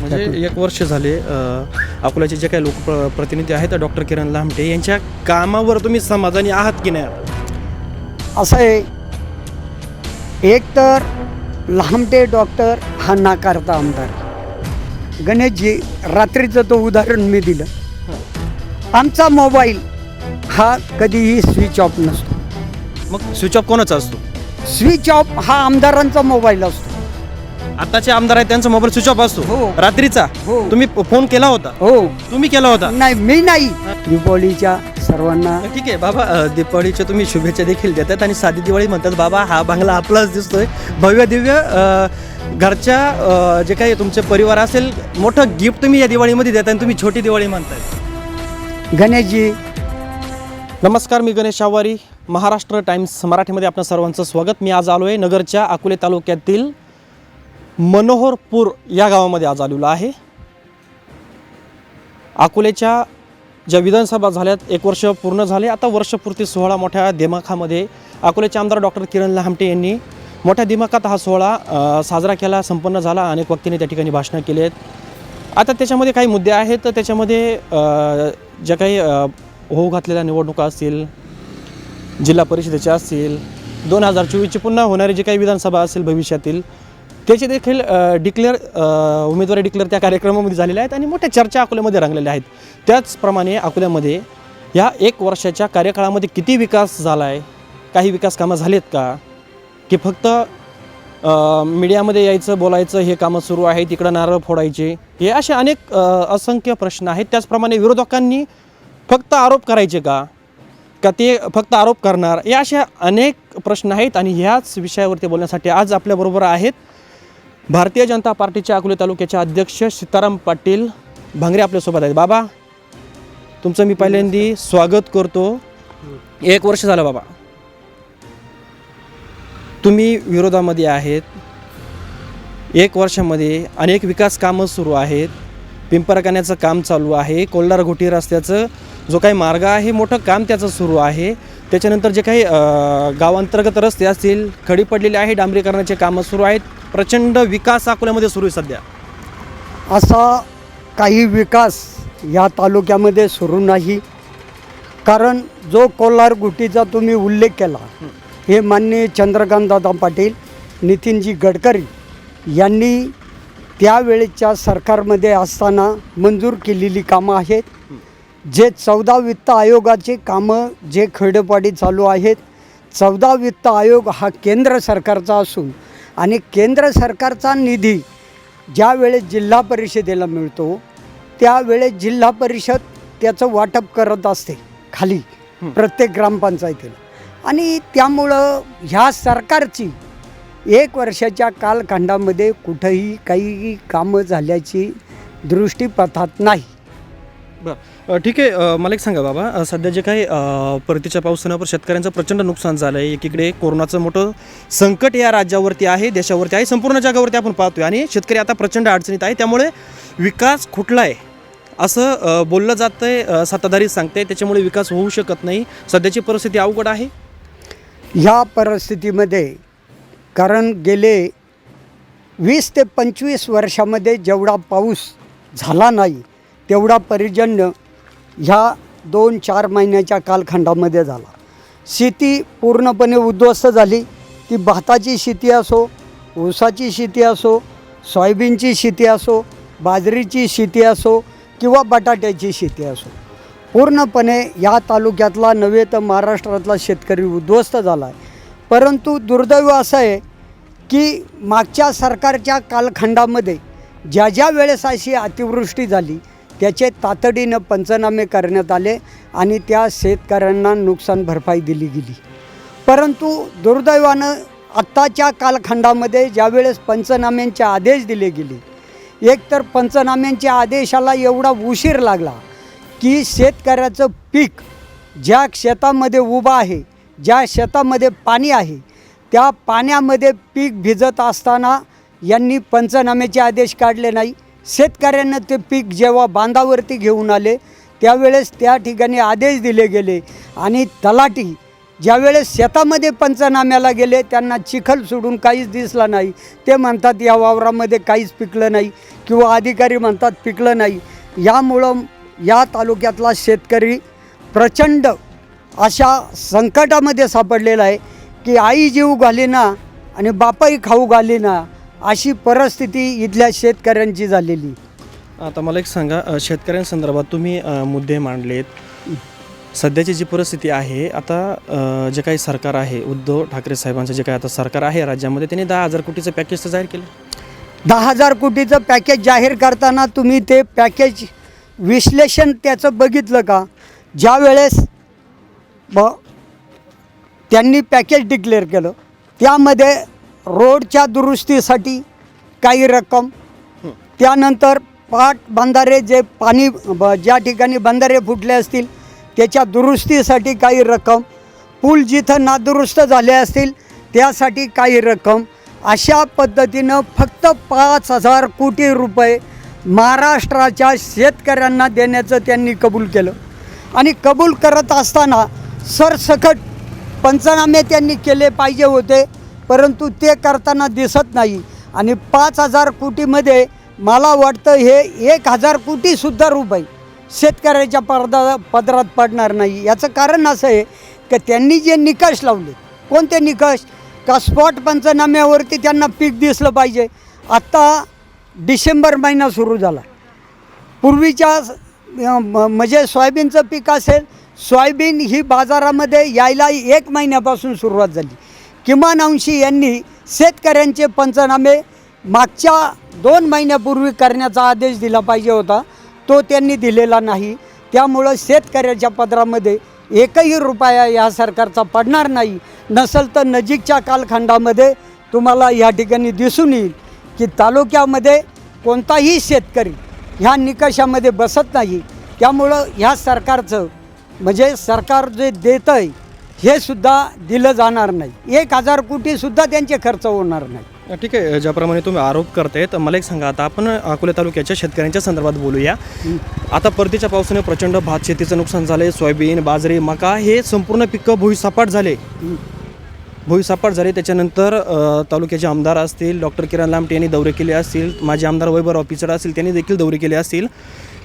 म्हणजे 1 वर्ष झाले अकोल्याचे जे काही लोकप्रतिनिधी आहेत डॉक्टर किरण लामटे यांच्या कामावर तुम्ही समाधानी आहात की नाही? असं आहे, एक तर लामटे डॉक्टर हा नाकारता आमदार. गणेशजी रात्रीचं तो उदाहरण मी दिलं. आमचा मोबाईल हा कधीही स्विच ऑफ नसतो. मग स्विच ऑफ कोणाचा असतो? स्विच ऑफ हा आमदारांचा मोबाईल असतो. आताचे आमदार आहेत त्यांचा मोबाईल स्विच ऑफ असतो हो. रात्रीचा? हो. तुम्ही फोन केला होता? हो. तुम्ही केला होता? नाही, मी नाही. दीपावलीच्या सर्वांना ठीक आहे बाबा, दीपावलीच्या तुम्ही शुभेच्छा देखील देतात आणि साधी दिवाळी म्हणतात. बाबा हा बंगला आपलाच दिसतोय, भव्य दिव्य. घरच्या जे काही तुमचे परिवार असेल मोठं गिफ्ट तुम्ही या दिवाळीमध्ये देता आणि तुम्ही छोटी दिवाळी म्हणताय. गणेशजी. नमस्कार, मी गणेश आवारी, महाराष्ट्र टाइम्स मराठीमध्ये आपल्या सर्वांचं स्वागत. मी आज आलो आहे नगरच्या अकोले तालुक्यातील मनोहरपूर या गावामध्ये आज आलेलो आहे. अकोल्याच्या ज्या विधानसभा झाल्यात 1 वर्ष पूर्ण झाले. आता वर्षपूर्ती सोहळा मोठ्या दिमाखामध्ये अकोल्याचे आमदार डॉक्टर किरण लामटे यांनी मोठ्या दिमाखात हा सोहळा साजरा केला, संपन्न झाला. अनेक व्यक्तींनी त्या ठिकाणी भाषणं केली आहेत. आता त्याच्यामध्ये काही मुद्दे आहेत. तर त्याच्यामध्ये ज्या काही होऊ घातलेल्या निवडणुका असतील, जिल्हा परिषदेच्या असतील, 2024ची पुन्हा होणारी जी काही विधानसभा असेल भविष्यातील, त्याचे देखील उमेदवारी डिक्लेअर त्या कार्यक्रमामध्ये झालेल्या आहेत आणि मोठ्या चर्चा अकोल्यामध्ये रंगलेल्या आहेत. त्याचप्रमाणे अकोल्यामध्ये या 1 वर्षाच्या कार्यकाळामध्ये किती विकास झाला आहे, काही विकास कामं झालेत का, की फक्त मीडियामध्ये यायचं, बोलायचं, हे कामं सुरू आहेत, तिकडं नारळ फोडायचे, हे असे अनेक असंख्य प्रश्न आहेत. त्याचप्रमाणे विरोधकांनी फक्त आरोप करायचे का ते फक्त आरोप करणार, या अशा अनेक प्रश्न आहेत. आणि ह्याच विषयावरती बोलण्यासाठी आज आपल्याबरोबर आहेत भारतीय जनता पार्टीच्या अकोले तालुक्याचे अध्यक्ष सीताराम पाटील भांगरे आपल्यासोबत आहेत. बाबा, तुमचं मी पहिल्यांदा स्वागत करतो. 1 वर्ष झालं बाबा, तुम्ही विरोधामध्ये आहेत. 1 वर्षामध्ये अनेक विकास कामं सुरू आहेत. पिंपरकाण्याचं काम चालू आहे. कोल्हार घोटी रस्त्याचं जो काही मार्ग आहे मोठं काम त्याचं सुरू आहे. त्याच्यानंतर जे काही गावांतर्गत रस्ते असतील खडी पडलेले आहे, डांबरीकरणाचे कामं सुरू आहेत. प्रचंड विकास अकोल्यामध्ये सुरू आहे सध्या. असा काही विकास या तालुक्यामध्ये सुरू नाही. कारण जो कोल्हार गुटीचा तुम्ही उल्लेख केला, हे माननीय चंद्रकांतदादा पाटील, नितीनजी गडकरी यांनी त्यावेळेच्या सरकारमध्ये असताना मंजूर केलेली कामं आहेत. जे 14 वित्त आयोगाचे कामं जे खेडोपाडी चालू आहेत, 14 वित्त आयोग हा केंद्र सरकारचा असून आणि केंद्र सरकारचा निधी ज्या वेळेस जिल्हा परिषदेला मिळतो त्यावेळेस जिल्हा परिषद त्याचं वाटप करत असते खाली प्रत्येक ग्रामपंचायतीला. आणि त्यामुळं ह्या सरकारची 1 वर्षाच्या कालखंडामध्ये कुठंही काही कामं झाल्याची दृष्टीपथात नाही. बरं, ठीक आहे. मला एक सांगा बाबा, सध्या जे काही परतीच्या पावसानं शेतकऱ्यांचं प्रचंड नुकसान झालं आहे. एकीकडे कोरोनाचं मोठं संकट या राज्यावरती आहे, देशावरती आहे, संपूर्ण जगावरती आपण पाहतोय आणि शेतकरी आता प्रचंड अडचणीत आहे. त्यामुळे विकास खुटला आहे असं बोललं जातं आहे, सत्ताधारी सांगते. त्याच्यामुळे विकास होऊ शकत नाही. सध्याची परिस्थिती अवघड आहे ह्या परिस्थितीमध्ये. कारण गेले 20 ते 25 वर्षामध्ये जेवढा पाऊस झाला नाही तेवढा पर्जन्य ह्या 2-4 महिन्याच्या कालखंडामध्ये झाला. शेती पूर्णपणे उद्ध्वस्त झाली. ती भाताची शेती असो, ऊसाची शेती असो, सोयाबीनची शेती असो, बाजरीची शेती असो किंवा बटाट्याची शेती असो, पूर्णपणे या तालुक्यातला नव्हे तर महाराष्ट्रातला शेतकरी उद्ध्वस्त झाला आहे. परंतु दुर्दैव असं आहे की मागच्या सरकारच्या कालखंडामध्ये ज्या ज्या वेळेस अशी अतिवृष्टी झाली त्याचे तातडीनं पंचनामे करण्यात आले आणि त्या शेतकऱ्यांना नुकसान भरपाई दिली गेली. परंतु दुर्दैवानं आत्ताच्या कालखंडामध्ये ज्यावेळेस पंचनाम्यांचे आदेश दिले गेले, एकतर पंचनाम्यांच्या आदेशाला एवढा उशीर लागला की शेतकऱ्याचं पीक ज्या शेतामध्ये उभं आहे, ज्या शेतामध्ये पाणी आहे, त्या पाण्यामध्ये पीक भिजत असताना यांनी पंचनाम्याचे आदेश काढले नाही. शेतकऱ्यांना ते पीक जेव्हा बांधावरती घेऊन आले त्यावेळेस त्या ठिकाणी आदेश दिले गेले आणि तलाठी ज्यावेळेस शेतामध्ये पंचनाम्याला गेले त्यांना चिखल सोडून काहीच दिसला नाही. ते म्हणतात या वावरामध्ये काहीच पिकलं नाही किंवा अधिकारी म्हणतात पिकलं नाही. यामुळं या तालुक्यातला शेतकरी प्रचंड अशा संकटामध्ये सापडलेला आहे की आई जीव घालीना आणि बापाही खाऊ घालीना अशी परिस्थिती इथल्या शेतकऱ्यांची झालेली. आता मला एक सांगा, शेतकऱ्यांसंदर्भात तुम्ही मुद्दे मांडलेत. सध्याची जी परिस्थिती आहे आता, जे काही सरकार आहे उद्धव ठाकरे साहेबांचं जे काही आता सरकार आहे राज्यामध्ये, त्यांनी 10,000 कोटीचं पॅकेज तर जाहीर केलं. 10,000 कोटीचं पॅकेज जाहीर करताना तुम्ही ते पॅकेज विश्लेषण त्याचं बघितलं का? ज्या वेळेस त्यांनी पॅकेज डिक्लेअर केलं त्यामध्ये रोडच्या दुरुस्तीसाठी काही रक्कम, त्यानंतर पाट बंधारे जे पाणी ज्या ठिकाणी बंधारे फुटले असतील त्याच्या दुरुस्तीसाठी काही रक्कम, पूल जिथं नादुरुस्त झाले असतील त्यासाठी काही रक्कम, अशा पद्धतीनं फक्त 5,000 कोटी रुपये महाराष्ट्राच्या शेतकऱ्यांना देण्याचं त्यांनी कबूल केलं. आणि कबूल करत असताना सरसकट पंचनामे त्यांनी केले पाहिजे होते, परंतु ते करताना दिसत नाही. आणि 5,000 कोटीमध्ये मला वाटतं हे 1,000 कोटीसुद्धा रुपये शेतकऱ्याच्या पदरात पडणार नाही. याचं कारण असं आहे की त्यांनी जे निकष लावले, कोणते निकष? का स्पॉट पंचनाम्यावरती त्यांना पीक दिसलं पाहिजे. आत्ता डिसेंबर महिना सुरू झाला. पूर्वीच्या म्हणजे सोयाबीनचं पीक असेल, सोयाबीन ही बाजारामध्ये यायला 1 महिन्यापासून सुरुवात झाली. किमान अंशी यांनी शेतकऱ्यांचे पंचनामे मागच्या 2 महिन्यापूर्वी करण्याचा आदेश दिला पाहिजे होता, तो त्यांनी दिलेला नाही. त्यामुळं शेतकऱ्याच्या पदरामध्ये एकही रुपया या सरकारचा पडणार नाही. नसेल तर नजीकच्या कालखंडामध्ये तुम्हाला या ठिकाणी दिसून येईल की तालुक्यामध्ये कोणताही शेतकरी ह्या निकषामध्ये बसत नाही. त्यामुळं ह्या सरकारचं म्हणजे सरकार जे देतं आहे हे सुद्धा दिलं जाणार नाही. 1,000 कोटीसुद्धा त्यांचे खर्च होणार नाही. ठीक आहे, ज्याप्रमाणे तुम्ही आरोप करताय, तर मला एक सांगा, आता आपण अकोले तालुक्याच्या शेतकऱ्यांच्या संदर्भात बोलूया. आता परतीच्या पावसाने प्रचंड भात शेतीचं नुकसान झालं आहे. सोयाबीन, बाजरी, मका हे संपूर्ण पिकं भुईसपाट झाले. त्याच्यानंतर तालुक्याचे आमदार असतील, डॉक्टर किरण लामटे यांनी दौरे केले असतील, माजी आमदार वैभवराव पिचड असतील, त्यांनी देखील दौरे केले असतील.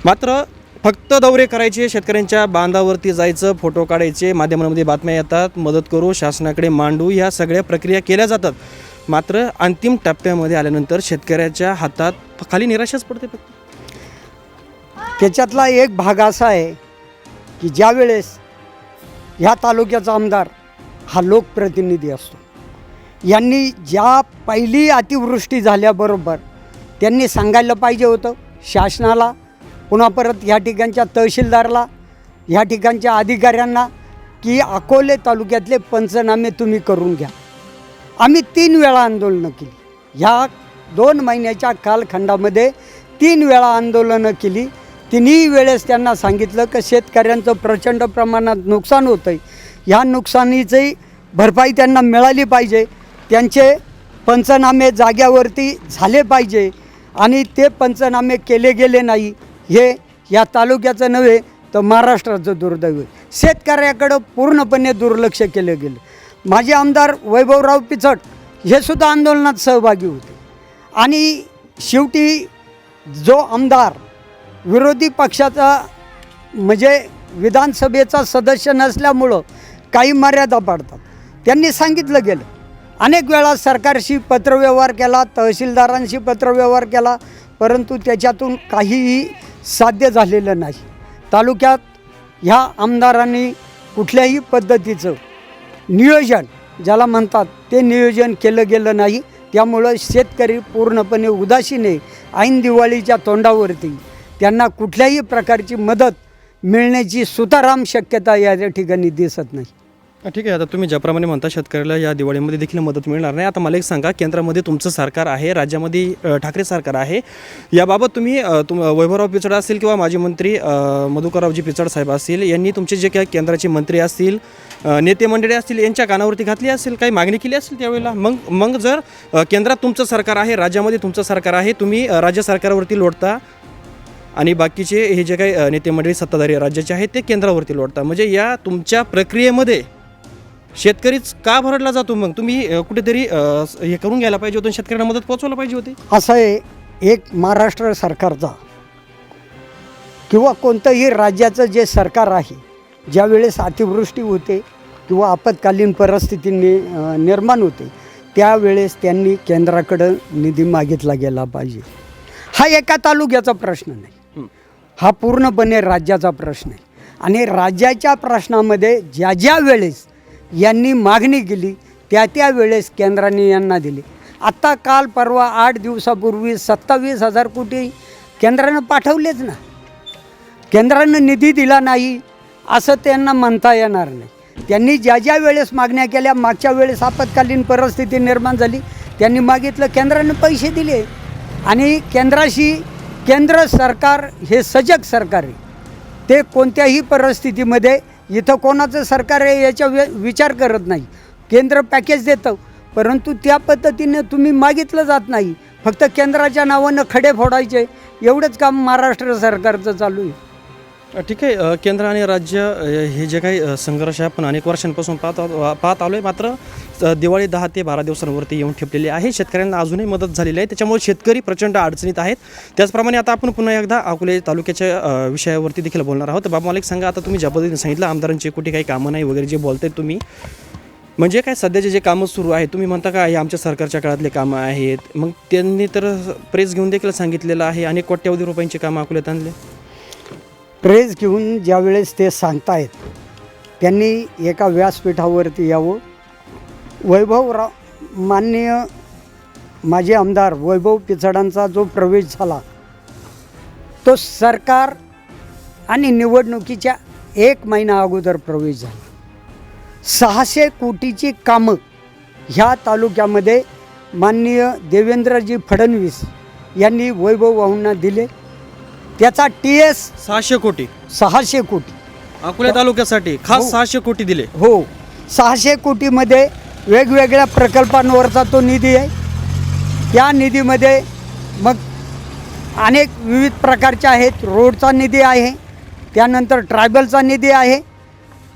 मात्र फक्त दौरे करायचे, शेतकऱ्यांच्या बांधावरती जायचं, फोटो काढायचे, माध्यमांमध्ये बातम्या येतात, मदत करू, शासनाकडे मांडू, ह्या सगळ्या प्रक्रिया केल्या जातात. मात्र अंतिम टप्प्यामध्ये आल्यानंतर शेतकऱ्याच्या हातात खाली निराशाच पडते. त्याच्यातला एक भाग असा आहे की ज्या वेळेस ह्या तालुक्याचा आमदार हा लोकप्रतिनिधी असतो, यांनी ज्या पहिली अतिवृष्टी झाल्याबरोबर त्यांनी सांगायला पाहिजे होतं शासनाला, पुन्हा परत ह्या ठिकाणच्या तहसीलदारला, ह्या ठिकाणच्या अधिकाऱ्यांना की अकोले तालुक्यातले पंचनामे तुम्ही करून घ्या. आम्ही 3 वेळा आंदोलनं केली. ह्या 2 महिन्याच्या कालखंडामध्ये 3 वेळा आंदोलनं केली. तिन्ही वेळेस त्यांना सांगितलं की शेतकऱ्यांचं प्रचंड प्रमाणात नुकसान होतं आहे, ह्या नुकसानीची भरपाई त्यांना मिळाली पाहिजे, त्यांचे पंचनामे जाग्यावरती झाले पाहिजे. आणि ते पंचनामे केले गेले नाही, हे या तालुक्याचं नव्हे तर महाराष्ट्राचं दुर्दैव आहे. शेतकऱ्याकडं पूर्णपणे दुर्लक्ष केलं गेलं. माजी आमदार वैभवराव पिचड हे सुद्धा आंदोलनात सहभागी होते. आणि शेवटी जो आमदार विरोधी पक्षाचा म्हणजे विधानसभेचा सदस्य नसल्यामुळं काही मर्यादा पाडतात, त्यांनी सांगितलं गेलं. अनेक वेळा सरकारशी पत्रव्यवहार केला, तहसीलदारांशी पत्रव्यवहार केला, परंतु त्याच्यातून काहीही साध्य झालेलं नाही. तालुक्यात ह्या आमदारांनी कुठल्याही पद्धतीचं नियोजन ज्याला म्हणतात ते नियोजन केलं गेलं नाही. त्यामुळं शेतकरी पूर्णपणे उदासीन आहे. ऐन दिवाळीच्या तोंडावरती त्यांना कुठल्याही प्रकारची मदत मिळण्याची सुताराम शक्यता या ठिकाणी दिसत नाही. ठीक आहे, आता तुम्ही ज्याप्रमाणे म्हणता शेतकऱ्याला या दिवाळीमध्ये देखील मदत मिळणार नाही. आता मला एक सांगा, केंद्रामध्ये तुमचं सरकार आहे, राज्यामध्ये ठाकरे सरकार आहे, याबाबत तुम्ही वैभवराव पिचड असतील किंवा माजी मंत्री मधुकररावजी पिचड साहेब असतील, यांनी तुमचे जे काही केंद्राचे मंत्री असतील, नेते मंडळी असतील, यांच्या कानावरती घातली असेल, काही मागणी केली असेल त्यावेळेला? मग जर केंद्रात तुमचं सरकार आहे, राज्यामध्ये तुमचं सरकार आहे, तुम्ही राज्य सरकारवरती लोटता आणि बाकीचे हे जे काही नेते मंडळी सत्ताधारी राज्याचे आहेत ते केंद्रावरती लोटता, म्हणजे या तुमच्या प्रक्रियेमध्ये शेतकरीच का भरडला जातो मग? तुम्ही कुठेतरी हे करून घ्यायला पाहिजे होतं, शेतकऱ्यांना मदत पोहोचवायला पाहिजे होती. असं आहे, एक महाराष्ट्र सरकारचा किंवा कोणतंही राज्याचं जे सरकार आहे, ज्यावेळेस अतिवृष्टी होते किंवा आपत्कालीन परिस्थिती निर्माण होते, त्यावेळेस त्यांनी केंद्राकडं निधी मागितला गेला पाहिजे. हा एका तालुक्याचा प्रश्न नाही, हा पूर्णपणे राज्याचा प्रश्न आहे. आणि राज्याच्या प्रश्नामध्ये ज्या ज्या वेळेस यांनी मागणी केली त्या वेळेस केंद्राने यांना दिली. आत्ता काल परवा 8 दिवसापूर्वी 27,000 कोटी केंद्रानं पाठवलेच ना. केंद्रानं निधी दिला नाही असं त्यांना म्हणता येणार नाही. त्यांनी ज्या ज्या वेळेस मागण्या केल्या, मागच्या वेळेस आपत्कालीन परिस्थिती निर्माण झाली, त्यांनी मागितलं, केंद्रानं पैसे दिले. आणि केंद्र सरकार हे सजग सरकार आहे. ते कोणत्याही परिस्थितीमध्ये इथं कोणाचं सरकार आहे याचा विचार करत नाही. केंद्र पॅकेज देतं, परंतु त्या पद्धतीने तुम्ही मागितलं जात नाही. फक्त केंद्राच्या नावानं खडे फोडायचे, एवढंच काम महाराष्ट्र सरकारचं चालू आहे. ठीक आहे. केंद्र आणि राज्य हे जे काही संघर्ष आपण अनेक वर्षांपासून पाहत आलो आहे, मात्र दिवाळी 10 ते 12 दिवसांवरती येऊन ठेपलेली आहे. शेतकऱ्यांना अजूनही मदत झालेली आहे, त्याच्यामुळे शेतकरी प्रचंड अडचणीत आहेत. त्याचप्रमाणे आता आपण पुन्हा एकदा अकोले तालुक्याच्या विषयावरती देखील बोलणार आहोत. बाबा मला एक सांगा, आता तुम्ही ज्या पद्धतीने सांगितलं आमदारांची कुठे काही कामं नाही वगैरे जे बोलताय तुम्ही, म्हणजे काय सध्याचे जे कामं सुरू आहेत, तुम्ही म्हणता का हे आमच्या सरकारच्या काळातले कामं आहेत, मग त्यांनी तर प्रेस घेऊन देखील सांगितलेलं आहे अनेक कोट्यवधी रुपयांची कामं अकोल्यात आणले. प्रेस घेऊन ज्यावेळेस ते सांगतायत, त्यांनी एका व्यासपीठावरती यावं. माननीय माजी आमदार वैभव पिचडांचा जो प्रवेश झाला तो सरकार आणि निवडणुकीच्या 1 महिना अगोदर प्रवेश झाला. 600 कोटीची कामं ह्या तालुक्यामध्ये माननीय देवेंद्रजी फडणवीस यांनी वैभव भाऊंना दिले. त्याचा TS 600 कोटी 600 कोटी अकोला तालुक्यासाठी खास 600 कोटी दिले. हो, 600 कोटीमध्ये वेगवेगळ्या प्रकल्पांवरचा तो निधी आहे. त्या निधीमध्ये मग अनेक विविध प्रकारचे आहेत. रोडचा निधी आहे, त्यानंतर ट्रायबलचा निधी आहे.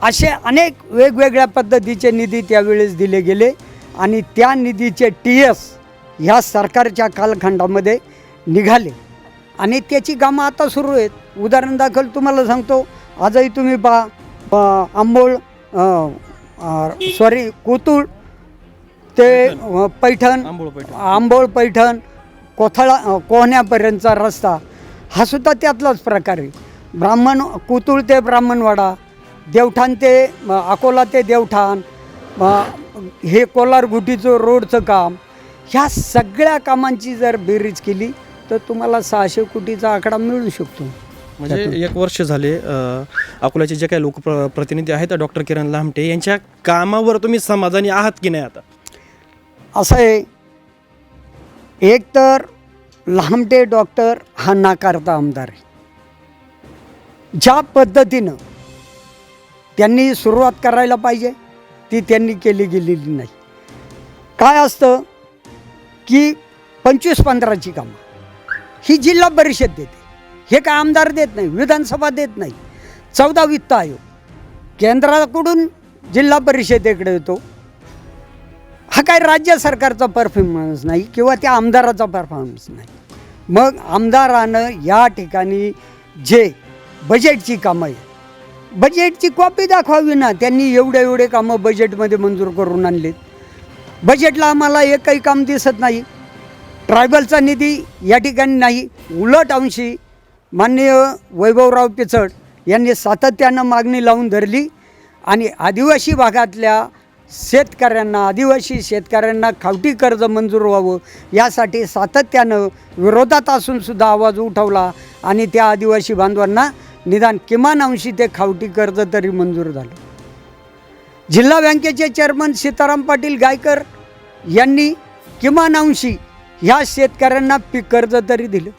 असे अनेक वेगवेगळ्या पद्धतीचे निधी त्यावेळेस दिले गेले. आणि त्या निधीचे TS ह्या सरकारच्या कालखंडामध्ये निघाले आणि त्याची कामं आता सुरू आहेत. उदाहरण दाखल तुम्हाला सांगतो, आजही तुम्ही पहा कोतुळ ते पैठण, आंबोळ पैठण, कोहण्यापर्यंतचा रस्ता हा सुद्धा त्यातलाच प्रकार आहे. कोतुळ ते ब्राह्मणवाडा, देवठाण ते अकोला ते देवठाण, हे कोलार गुटीचं रोडचं काम, ह्या सगळ्या कामांची जर बेरीज केली तर तुम्हाला 600 कोटीचा आकडा मिळू शकतो. म्हणजे 1 वर्ष झाले अकोल्याचे जे काही लोकप्रतिनिधी आहेत डॉक्टर किरण लामटे यांच्या कामावर तुम्ही समाधानी आहात की नाही? आता असं आहे, एक तर लामटे डॉक्टर हा नाकारता आमदार आहे. ज्या पद्धतीनं त्यांनी सुरुवात करायला पाहिजे ती त्यांनी केली गेलेली नाही. काय असतं की 25-15ची कामं ही जिल्हा परिषद देते, हे काय आमदार देत नाही, विधानसभा देत नाही. 14 वित्त आयोग केंद्राकडून जिल्हा परिषदेकडे येतो. हा काय राज्य सरकारचा परफॉर्मन्स नाही किंवा त्या आमदाराचा परफॉर्मन्स नाही. मग आमदारानं या ठिकाणी जे बजेटची कामं आहे, बजेटची कॉपी दाखवावी ना. त्यांनी एवढे कामं बजेटमध्ये मंजूर करून आणलेत. बजेटला आम्हाला एकही काम दिसत नाही. ट्रायबलचा निधी या ठिकाणी नाही. उलट अंशी माननीय वैभवराव पिचड यांनी सातत्यानं मागणी लावून धरली आणि आदिवासी भागातल्या आदिवासी शेतकऱ्यांना खावटी कर्ज मंजूर व्हावं यासाठी सातत्यानं विरोधात असूनसुद्धा आवाज उठवला आणि त्या आदिवासी बांधवांना निदान किमान अंशी ते खावटी कर्ज तरी मंजूर झालं. जिल्हा बँकेचे चेअरमन सीताराम पाटील गायकर यांनी किमान अंशी ह्या शेतकऱ्यांना पीक कर्ज तरी दिलं.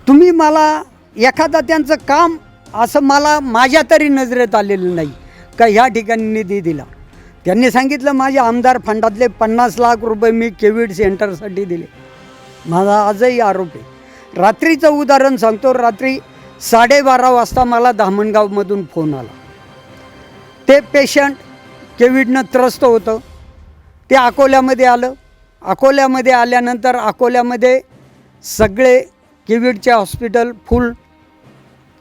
तुम्ही मला एखादा त्यांचं काम असं माझ्या तरी नजरेत आलेलं नाही का ह्या ठिकाणी निधी दिला. त्यांनी सांगितलं माझ्या आमदार फंडातले 50 लाख रुपये मी कोविड सेंटरसाठी दिले. माझा आजही आरोप आहे. रात्रीचं उदाहरण सांगतो, रात्री 12:30 वाजता मला धामणगावमधून फोन आला. ते पेशंट कोविडनं त्रस्त होतं. ते अकोल्यामध्ये आलं. अकोल्यामध्ये आल्यानंतर अकोल्यामध्ये सगळे कोविडचे हॉस्पिटल फुल.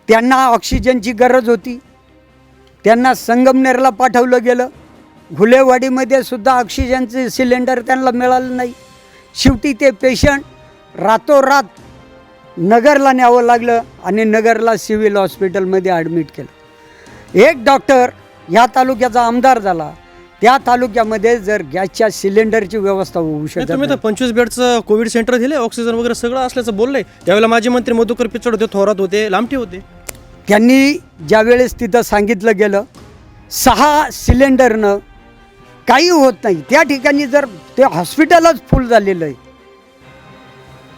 त्यांना ऑक्सिजनची गरज होती. त्यांना संगमनेरला पाठवलं गेलं. घुलेवाडीमध्ये सुद्धा ऑक्सिजनचे सिलेंडर त्यांना मिळालं नाही. शेवटी ते पेशंट रातोरात नगरला न्यावं लागलं आणि नगरला सिव्हिल हॉस्पिटलमध्ये ॲडमिट केलं. एक डॉक्टर ह्या तालुक्याचा आमदार झाला. त्या तालुक्यामध्ये जर गॅसच्या सिलेंडरची व्यवस्था होऊ शकत तुम्ही तर 25 बेडचं कोविड सेंटर दिले, ऑक्सिजन वगैरे सगळं असल्याचं बोललंय. त्यावेळेला माजी मंत्री मधुकर पिचड होते, थोरात होते, लामटे होते. त्यांनी ज्यावेळेस तिथं सांगितलं गेलं 6 सिलेंडरनं काही होत नाही, त्या ठिकाणी जर ते हॉस्पिटलच फुल झालेलं आहे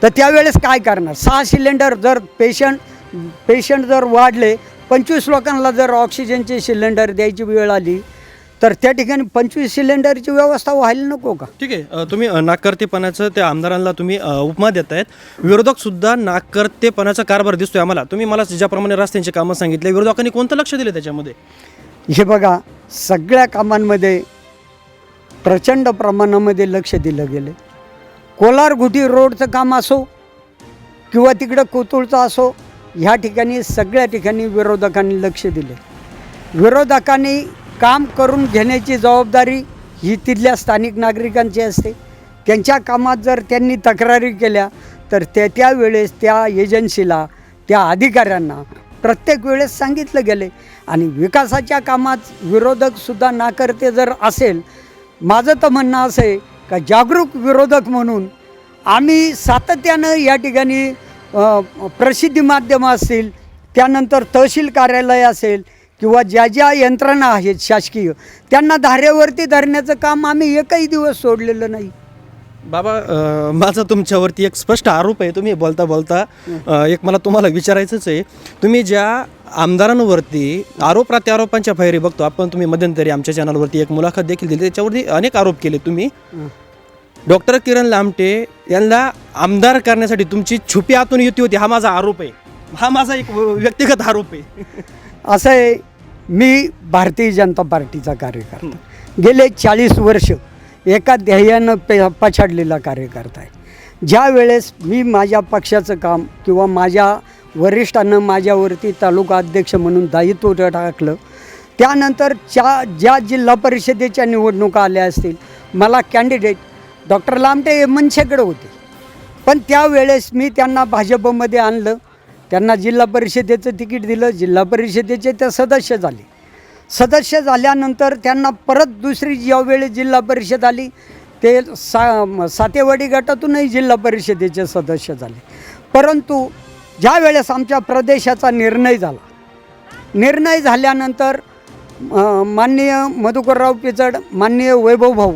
तर त्यावेळेस काय करणार? 6 सिलेंडर जर पेशंट जर वाढले, 25 लोकांना जर ऑक्सिजनचे सिलेंडर द्यायची वेळ आली तर त्या ठिकाणी 25 सिलेंडरची व्यवस्था व्हायला नको का? ठीक आहे, तुम्ही नाकर्तेपणाचं त्या आमदारांना तुम्ही उपमा देत आहेत. विरोधक सुद्धा नाकर्तेपणाचा कारभार दिसतोय आम्हाला. तुम्ही मला ज्याप्रमाणे रस्त्यांची कामं सांगितले, विरोधकांनी कोणतं लक्ष दिलं त्याच्यामध्ये? हे बघा, सगळ्या कामांमध्ये प्रचंड प्रमाणामध्ये लक्ष दिलं गेलं. कोलार-घुटी रोडचं काम असो किंवा तिकडं कोतुळचं असो, ह्या ठिकाणी सगळ्या ठिकाणी विरोधकांनी लक्ष दिले. विरोधकांनी काम करून घेण्याची जबाबदारी ही तिथल्या स्थानिक नागरिकांची असते. त्यांच्या कामात जर त्यांनी तक्रारी केल्या तर त्यावेळेस त्या एजन्सीला, त्या अधिकाऱ्यांना प्रत्येक वेळेस सांगितलं गेले. आणि विकासाच्या कामात विरोधकसुद्धा नाकर्ते जर असेल, माझं तर म्हणणं असं आहे का जागरूक विरोधक म्हणून आम्ही सातत्यानं या ठिकाणी प्रसिद्धी माध्यमं असतील, त्यानंतर तहसील कार्यालय असेल किंवा ज्या ज्या यंत्रणा आहेत शासकीय, त्यांना धारेवरती धरण्याचं काम आम्ही एकही दिवस सोडलेलं नाही. बाबा, माझा तुमच्यावरती एक स्पष्ट आरोप आहे. तुम्ही बोलता बोलता एक मला तुम्हाला विचारायचंच आहे. तुम्ही ज्या आमदारांवरती आरोप प्रत्यारोपांच्या फैरी बघतो आपण, तुम्ही मध्यंतरी आमच्या चॅनलवरती एक मुलाखत देखील दिली, त्याच्यावरती अनेक आरोप केले तुम्ही. डॉक्टर किरण लामटे यांना आमदार करण्यासाठी तुमची छुपी आतून युती होती, हा माझा आरोप आहे. हा माझा एक व्यक्तिगत आरोप आहे. असं आहे, मी भारतीय जनता पार्टीचा कार्यकर्ता, गेले 40 वर्ष एका ध्येयानं पछाडलेला कार्यकर्ता आहे. ज्या वेळेस मी माझ्या पक्षाचं काम किंवा माझ्या वरिष्ठांनं माझ्यावरती तालुका अध्यक्ष म्हणून दायित्व टाकलं, त्यानंतर ज्या जिल्हा परिषदेच्या निवडणुका आल्या असतील, मला कॅन्डिडेट डॉक्टर लामटे हे मनसेकडे होते. पण त्यावेळेस मी त्यांना भाजपमध्ये आणलं, त्यांना जिल्हा परिषदेचं तिकीट दिलं, जिल्हा परिषदेचे ते सदस्य झाले. सदस्य झाल्यानंतर त्यांना परत दुसरी ज्यावेळेस जिल्हा परिषद आली, ते सातेवाडी गटातूनही जिल्हा परिषदेचे सदस्य झाले. परंतु ज्या वेळेस आमच्या प्रदेशाचा निर्णय झाल्यानंतर माननीय मधुकरराव पिचड, माननीय वैभव भाऊ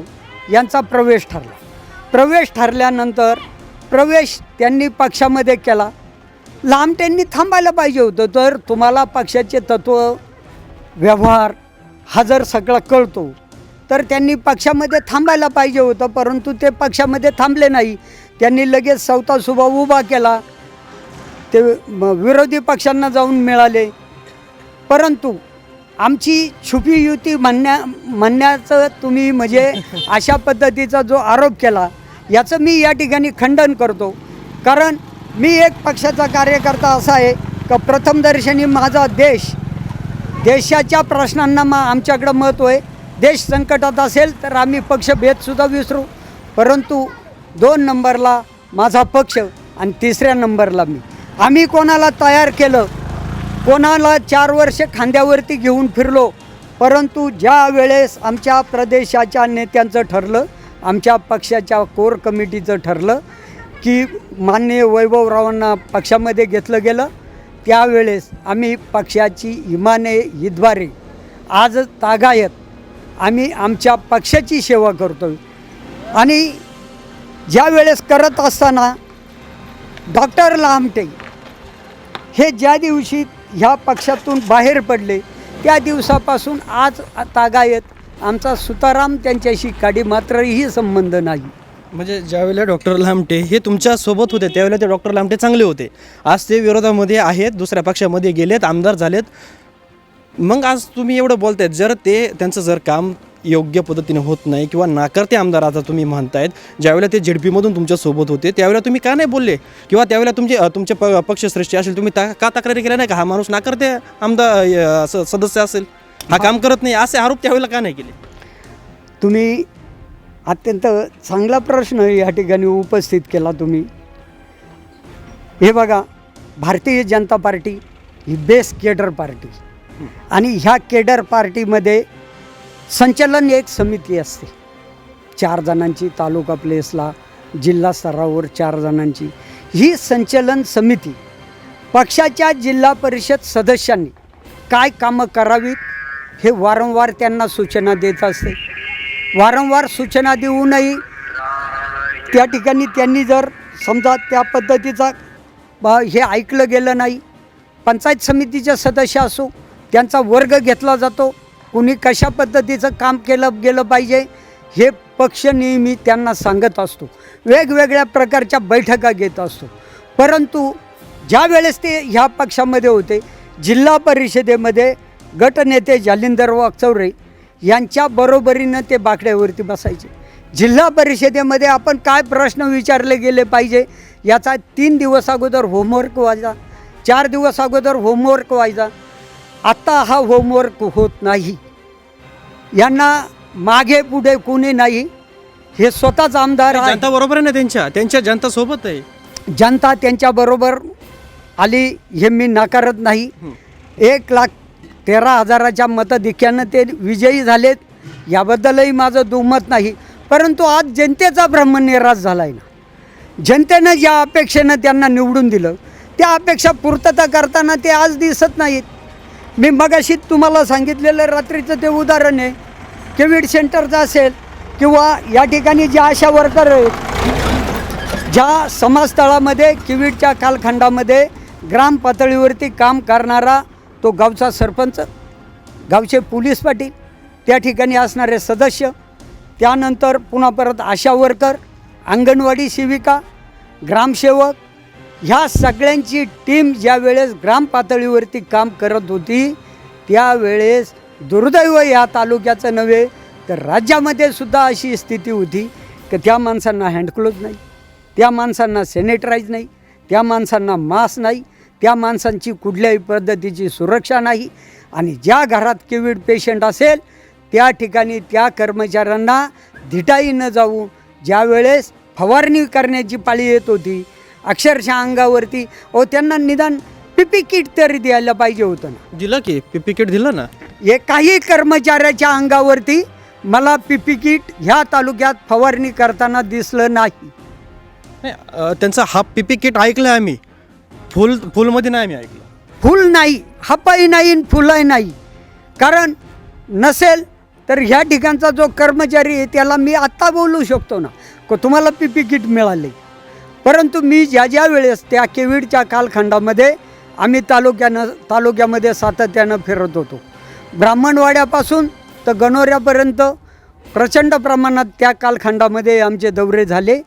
यांचा प्रवेश ठरल्यानंतर त्यांनी पक्षामध्ये केला. लामटेंनी थांबायला पाहिजे होतं. तर तुम्हाला पक्षाचे तत्त्व व्यवहार हा जर सगळा कळतो तर त्यांनी पक्षामध्ये थांबायला पाहिजे होतं, परंतु ते पक्षामध्ये थांबले नाही. त्यांनी लगेच चौथा सुभा उभा केला, ते विरोधी पक्षांना जाऊन मिळाले. परंतु आमची छुपी युती म्हणण्याचं तुम्ही म्हणजे अशा पद्धतीचा जो आरोप केला, याचं मी या ठिकाणी खंडन करतो. कारण मी एक पक्षाचा कार्यकर्ता असा आहे का प्रथमदर्शनी माझा देशाच्या प्रश्नांना आमच्याकडं महत्त्व आहे. देश संकटात असेल तर आम्ही पक्षभेदसुद्धा विसरू, परंतु 2 नंबरला माझा पक्ष आणि 3ऱ्या नंबरला मी. आम्ही कोणाला तयार केलं, कोणाला 4 वर्ष खांद्यावरती घेऊन फिरलो, परंतु ज्या वेळेस आमच्या प्रदेशाच्या नेत्यांचं ठरलं, आमच्या पक्षाच्या कोर कमिटीचं ठरलं की माननीय वैभवरावांना पक्षामध्ये घेतलं गेलं, त्यावेळेस आम्ही पक्षाची इमाने इद्वारे आज तागायत आम्ही आमच्या पक्षाची सेवा करतो. आणि ज्या वेळेस करत असताना डॉक्टर लामटे हे ज्या दिवशी ह्या पक्षातून बाहेर पडले, त्या दिवसापासून आज तागायत आमचा सुताराम त्यांच्याशी काडी मात्रही संबंध नाही. म्हणजे ज्यावेळेला डॉक्टर लामटे हे तुमच्यासोबत होते त्यावेळेला ते डॉक्टर लामटे चांगले होते. आज ते विरोधामध्ये आहेत, दुसऱ्या पक्षामध्ये गेलेत, आमदार झालेत. मग आज तुम्ही एवढं बोलतायत, जर त्यांचं जर काम योग्य पद्धतीने होत नाही किंवा नाकारते आमदार आता तुम्ही म्हणतायत, ज्यावेळेला ते झेडपीमधून तुमच्यासोबत होते त्यावेळेला तुम्ही का नाही बोलले, किंवा त्यावेळेला तुमचे पक्षश्रेष्ठी असेल, तुम्ही का तक्रारी केल्या नाही का, हा माणूस नाकारते आमदार सदस्य असेल, हा काम करत नाही, असे आरोप त्यावेळेला का नाही केले? तुम्ही अत्यंत चांगला प्रश्न या ठिकाणी उपस्थित केला तुम्ही. हे बघा, भारतीय जनता पार्टी ही बेस्ट केडर पार्टी, आणि ह्या केडर पार्टीमध्ये संचलन एक समिती असते 4 जणांची, तालुका प्लेसला जिल्हा स्तरावर 4 जणांची. ही संचलन समिती पक्षाच्या जिल्हा परिषद सदस्यांनी काय कामं करावीत हे वारंवार त्यांना सूचना देत असते. वारंवार सूचना देऊनही त्या ठिकाणी त्यांनी जर समजा त्या पद्धतीचा हे ऐकलं गेलं नाही, पंचायत समितीचे सदस्य असो त्यांचा वर्ग घेतला जातो, कुणी कशा पद्धतीचं काम केलं गेलं पाहिजे हे पक्ष नेहमी त्यांना सांगत असतो, वेगवेगळ्या प्रकारच्या बैठका घेत असतो. परंतु ज्या वेळेस ते ह्या पक्षामध्ये होते, जिल्हा परिषदेमध्ये गटनेते जालिंदर वाकचौरे यांच्या बरोबरीनं ते बाकड्यावरती बसायचे. जिल्हा परिषदेमध्ये आपण काय प्रश्न विचारले गेले पाहिजे याचा 3 दिवस अगोदर होमवर्क व्हायचा, 4 दिवस अगोदर होमवर्क व्हायचा. आता हा होमवर्क होत नाही, यांना मागे पुढे कोणी नाही, हे स्वतःच आमदार आहे. जनता बरोबर आहे ना, त्यांच्या जनता सोबत आहे, जनता त्यांच्याबरोबर आली हे मी नाकारत नाही. 1,13,000च्या मताधिक्यानं ते विजयी झालेत, याबद्दलही माझं दुमत नाही. परंतु आज जनतेचा ब्रह्मनिराश झाला आहे ना. जनतेनं ज्या अपेक्षेनं त्यांना निवडून दिलं त्या अपेक्षा पूर्तता करताना ते आज दिसत नाहीत. मी मगाशी तुम्हाला सांगितलेलं रात्रीचं ते उदाहरण आहे, कोविड सेंटरचं असेल किंवा या ठिकाणी ज्या आशा वर्कर आहेत, ज्या समाजतळामध्ये कोविडच्या कालखंडामध्ये ग्राम पातळीवरती काम करणारा तो गावचा सरपंच, गावचे पोलीस पाटील, त्या ठिकाणी असणारे सदस्य, त्यानंतर पुन्हा परत आशा वर्कर, अंगणवाडी सेविका, ग्रामसेवक, ह्या सगळ्यांची टीम ज्या वेळेस ग्राम पातळीवरती काम करत होती त्यावेळेस दुर्दैव या तालुक्याचं नव्हे तर राज्यामध्ये सुद्धा अशी स्थिती होती की त्या माणसांना हँडग्लोव्ज नाही, त्या माणसांना सॅनिटाईज नाही, त्या माणसांना मास्क नाही, त्या माणसांची कुठल्याही पद्धतीची सुरक्षा नाही. आणि ज्या घरात कोविड पेशंट असेल त्या ठिकाणी त्या कर्मचाऱ्यांना धिटाई न जाऊ ज्या वेळेस फवारणी करण्याची पाळी येत होती, अक्षरशः अंगावरती त्यांना निदान पीपी किट तरी द्यायला पाहिजे होतं ना. दिलं की पीपी किट दिलं ना. एकाही कर्मचाऱ्याच्या अंगावरती मला पीपी किट ह्या तालुक्यात फवारणी करताना दिसलं नाही. त्यांचा हा पीपी किट ऐकलं आम्ही, फुलमध्ये नाही आम्ही ऐकलं. फुल नाही, हापाही नाही, फुलही नाही. कारण नसेल तर ह्या ठिकाणचा जो कर्मचारी आहे त्याला मी आत्ता बोलू शकतो ना की तुम्हाला पीपी किट मिळाले. परंतु मी ज्या वेळेस त्या कोविडच्या कालखंडामध्ये आम्ही तालुक्यामध्ये सातत्यानं फिरत होतो, ब्राह्मणवाड्यापासून तर गणोऱ्यापर्यंत प्रचंड प्रमाणात त्या कालखंडामध्ये आमचे दौरे झाले.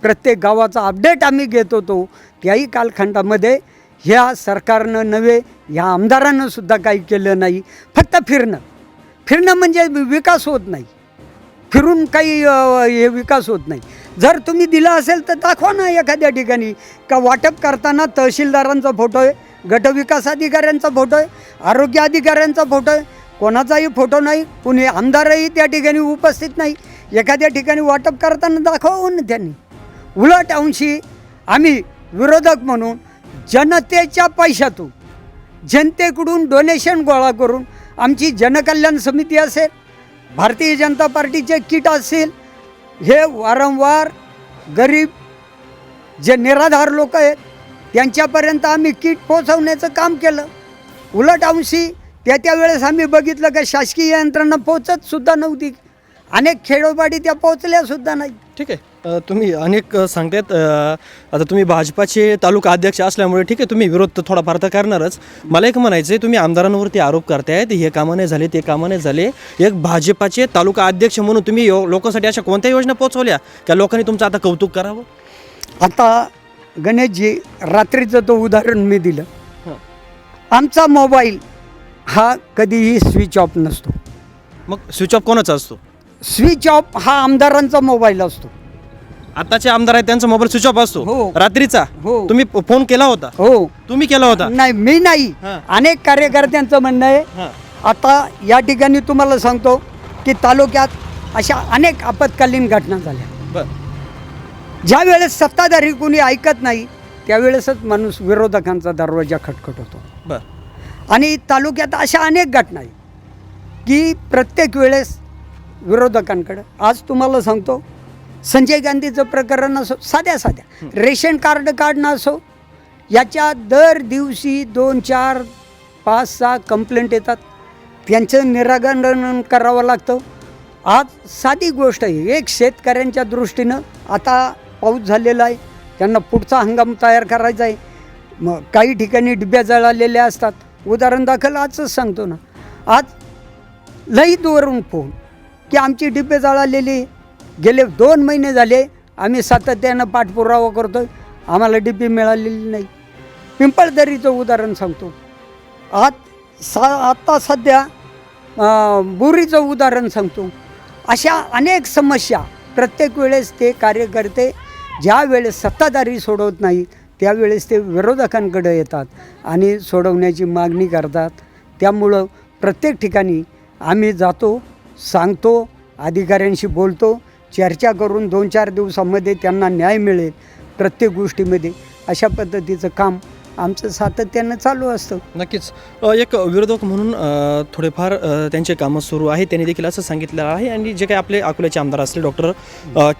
प्रत्येक गावाचा अपडेट आम्ही घेत होतो. त्याही कालखंडामध्ये ह्या सरकारनं नव्हे ह्या आमदारानं सुद्धा काही केलं नाही. फक्त फिरणं म्हणजे विकास होत नाही, फिरून काही हे विकास होत नाही. जर तुम्ही दिला असेल तर दाखवा ना एखाद्या ठिकाणी का वाटप करताना तहसीलदारांचा फोटो आहे, गटविकास अधिकाऱ्यांचा फोटो आहे, आरोग्य अधिकाऱ्यांचा फोटो आहे, कोणाचाही फोटो नाही, कुणी आमदारही त्या ठिकाणी उपस्थित नाही. एखाद्या ठिकाणी वाटप करताना दाखवावं ना त्यांनी. उलट अंशी आम्ही विरोधक म्हणून जनतेच्या पैशातून जनतेकडून डोनेशन गोळा करून आमची जनकल्याण समिती असेल, भारतीय जनता पार्टीचे किट असेल, हे वारंवार गरीब जे निराधार लोक आहेत त्यांच्यापर्यंत आम्ही किट पोहोचवण्याचं काम केलं. उलट अंशी त्या वेळेस आम्ही बघितलं की शासकीय यंत्रणा पोहोचत सुद्धा नव्हती, अनेक खेडोपाडी त्या पोहोचल्यासुद्धा नाही. ठीक आहे, तुम्ही अनेक सांगतायत. आता तुम्ही भाजपाचे तालुका अध्यक्ष असल्यामुळे ठीक आहे, तुम्ही विरोध तर थोडाफार तर करणारच. मला एक म्हणायचं आहे, तुम्ही आमदारांवरती आरोप करतायत हे कामं नाही झाले ते कामं नाही झाले. एक भाजपाचे तालुका अध्यक्ष म्हणून तुम्ही लोकांसाठी अशा कोणत्या योजना पोहोचवल्या का लोकांनी तुमचं आता कौतुक करावं? आता गणेशजी, रात्रीचं तो उदाहरण मी दिलं. आमचा मोबाईल हा कधीही स्विच ऑफ नसतो. मग स्विच ऑफ कोणाचा असतो? स्विच ऑफ हा आमदारांचा मोबाईल असतो. आताचे आमदार आहेत त्यांचा मोबाईल स्विच ऑफ असतो हो. रात्रीचा. हो. तुम्ही फोन केला होता? हो. तुम्ही केला होता? नाही, मी नाही. हां. अनेक कार्यकर्त्यांचं म्हणणं आहे. हां. आता या ठिकाणी तुम्हाला सांगतो की तालुक्यात अशा अनेक आपत्कालीन घटना झाल्या. बरं. ज्या वेळेस सत्ताधारी कोणी ऐकत नाही त्यावेळेसच माणूस विरोधकांचा दरवाजा खटखटवतो. बरं. आणि तालुक्यात अशा अनेक घटना आहे की प्रत्येक वेळेस विरोधकांकडं. आज तुम्हाला सांगतो संजय गांधीचं प्रकरण असो, साध्या रेशन कार्ड काढणं असो, याच्या दर दिवशी 2, 4, 5, 6 कंप्लेंट येतात. त्यांचं निराकरण करावं लागतं. आज साधी गोष्ट आहे, एक शेतकऱ्यांच्या दृष्टीनं आता पाऊस झालेला आहे, त्यांना पुढचा हंगाम तयार करायचा आहे. मग काही ठिकाणी डिब्या जळालेल्या असतात. उदाहरण दाखल आजच सांगतो ना, आज लई दूरवरून फोन की आमची डिब्बे जळालेली, गेले 2 महिने झाले आम्ही सातत्यानं पाठपुरावा करतो, आम्हाला डिब्बी मिळालेली नाही. पिंपळदरीचं उदाहरण सांगतो. आता सध्या बोरीचं उदाहरण सांगतो. अशा अनेक समस्या प्रत्येक वेळेस ते कार्यकर्ते ज्या वेळेस सत्ताधारी सोडवत नाहीत त्यावेळेस ते विरोधकांकडे येतात आणि सोडवण्याची मागणी करतात. त्यामुळं प्रत्येक ठिकाणी आम्ही जातो, सांगतो, अधिकाऱ्यांशी बोलतो, चर्चा करून 2-4 दिवसामध्ये त्यांना न्याय मिळेल प्रत्येक गोष्टीमध्ये. अशा पद्धतीचं काम आमचं सातत्यानं चालू असतं. नक्कीच. एक विरोधक म्हणून थोडेफार त्यांचे कामं सुरू आहे. त्यांनी देखील असं सांगितलं आहे. आणि जे काही आपले अकोल्याचे आमदार असतील डॉक्टर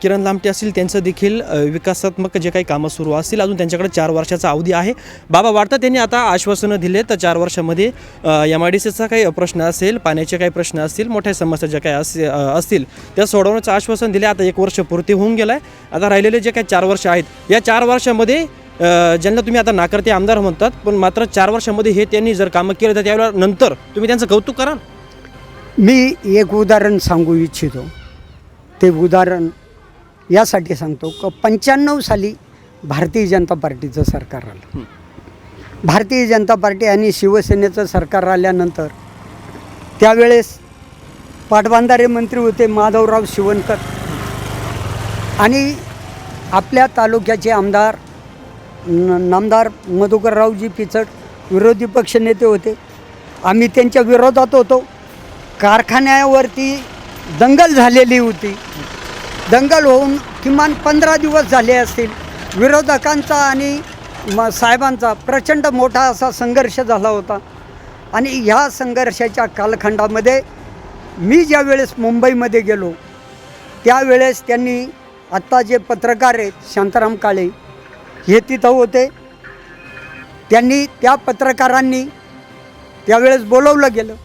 किरण लामटे असतील त्यांचं देखील विकासात्मक जे काही कामं सुरू असतील अजून त्यांच्याकडे 4 वर्षाचा अवधी आहे. बाबा वाटतं त्यांनी आता आश्वासनं दिले तर 4 वर्षामध्ये MIDCचा काही प्रश्न असेल, पाण्याचे काही प्रश्न असतील, मोठ्या समस्या ज्या काही असतील त्या सोडवण्याचं आश्वासन दिले. आता 1 वर्ष पूर्ती होऊन गेलं आहे. आता राहिलेले जे काही 4 वर्ष आहेत या 4 वर्षामध्ये ज्यांना तुम्ही आता नाकारते आमदार म्हणतात, पण मात्र 4 वर्षामध्ये हे त्यांनी जर कामं केलं तर त्यावेळेला नंतर तुम्ही त्यांचं कौतुक कराल. मी एक उदाहरण सांगू इच्छितो. ते उदाहरण यासाठी सांगतो की 95 साली भारतीय जनता पार्टीचं सरकार आलं. भारतीय जनता पार्टी आणि शिवसेनेचं सरकार आल्यानंतर त्यावेळेस पाटबंधारे मंत्री होते माधवराव शिवणकर आणि आपल्या तालुक्याचे आमदार नामदार मधुकररावजी पिचड विरोधी पक्षनेते होते. आम्ही त्यांच्या विरोधात होतो. कारखान्यावरती दंगल झालेली होती. दंगल होऊन किमान 15 दिवस झाले असतील. विरोधकांचा आणि साहेबांचा प्रचंड मोठा असा संघर्ष झाला होता. आणि ह्या संघर्षाच्या कालखंडामध्ये मी ज्या वेळेस मुंबईमध्ये गेलो त्यावेळेस त्यांनी आत्ता जे पत्रकार आहेत शांताराम काळे हे तिथं होते. त्यांनी त्या पत्रकारांनी त्यावेळेस बोलवलं गेलं.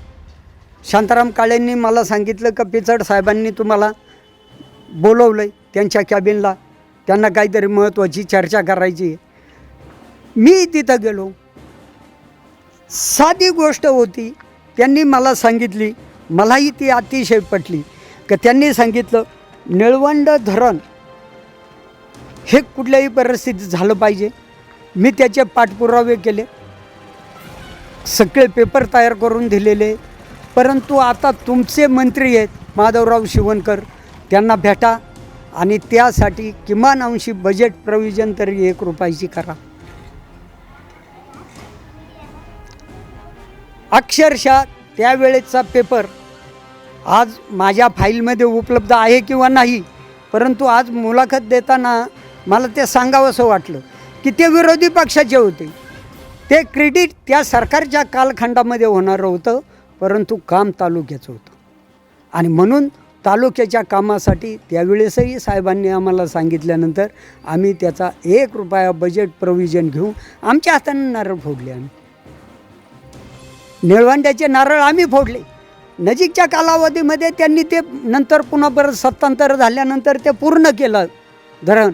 शांताराम काळेंनी मला सांगितलं की पिचड साहेबांनी तुम्हाला बोलवलं आहे त्यांच्या कॅबिनला, त्यांना काहीतरी महत्त्वाची चर्चा करायची आहे. मी तिथं गेलो. साधी गोष्ट होती, त्यांनी मला सांगितली, मलाही ती अतिशय पटली की त्यांनी सांगितलं निळवंड धरण हे कुठल्याही परिस्थितीत झालं पाहिजे. मी त्याचे पाठपुरावे केले, सगळे पेपर तयार करून दिलेले. परंतु आता तुमचे मंत्री आहेत माधवराव शिवणकर, त्यांना भेटा आणि त्यासाठी किमान अंशी बजेट प्रोव्हिजन तरी 1 रुपयाची करा. अक्षरशः त्यावेळेचा पेपर आज माझ्या फाईलमध्ये उपलब्ध आहे किंवा नाही, परंतु आज मुलाखत देताना मला ते सांगावंसं वाटलं की ते विरोधी पक्षाचे होते. ते क्रेडिट त्या सरकारच्या कालखंडामध्ये होणारं होतं, परंतु काम तालुक्याचं होतं. आणि म्हणून तालुक्याच्या कामासाठी त्यावेळेसही साहेबांनी आम्हाला सांगितल्यानंतर आम्ही त्याचा 1 रुपया बजेट प्रोव्हिजन घेऊन आमच्या हाताने नारळ फोडले. आम्ही निळवंड्याचे नारळ आम्ही फोडले. नजीकच्या कालावधीमध्ये त्यांनी ते नंतर पुन्हा परत सत्तांतर झाल्यानंतर ते पूर्ण केलं धरण.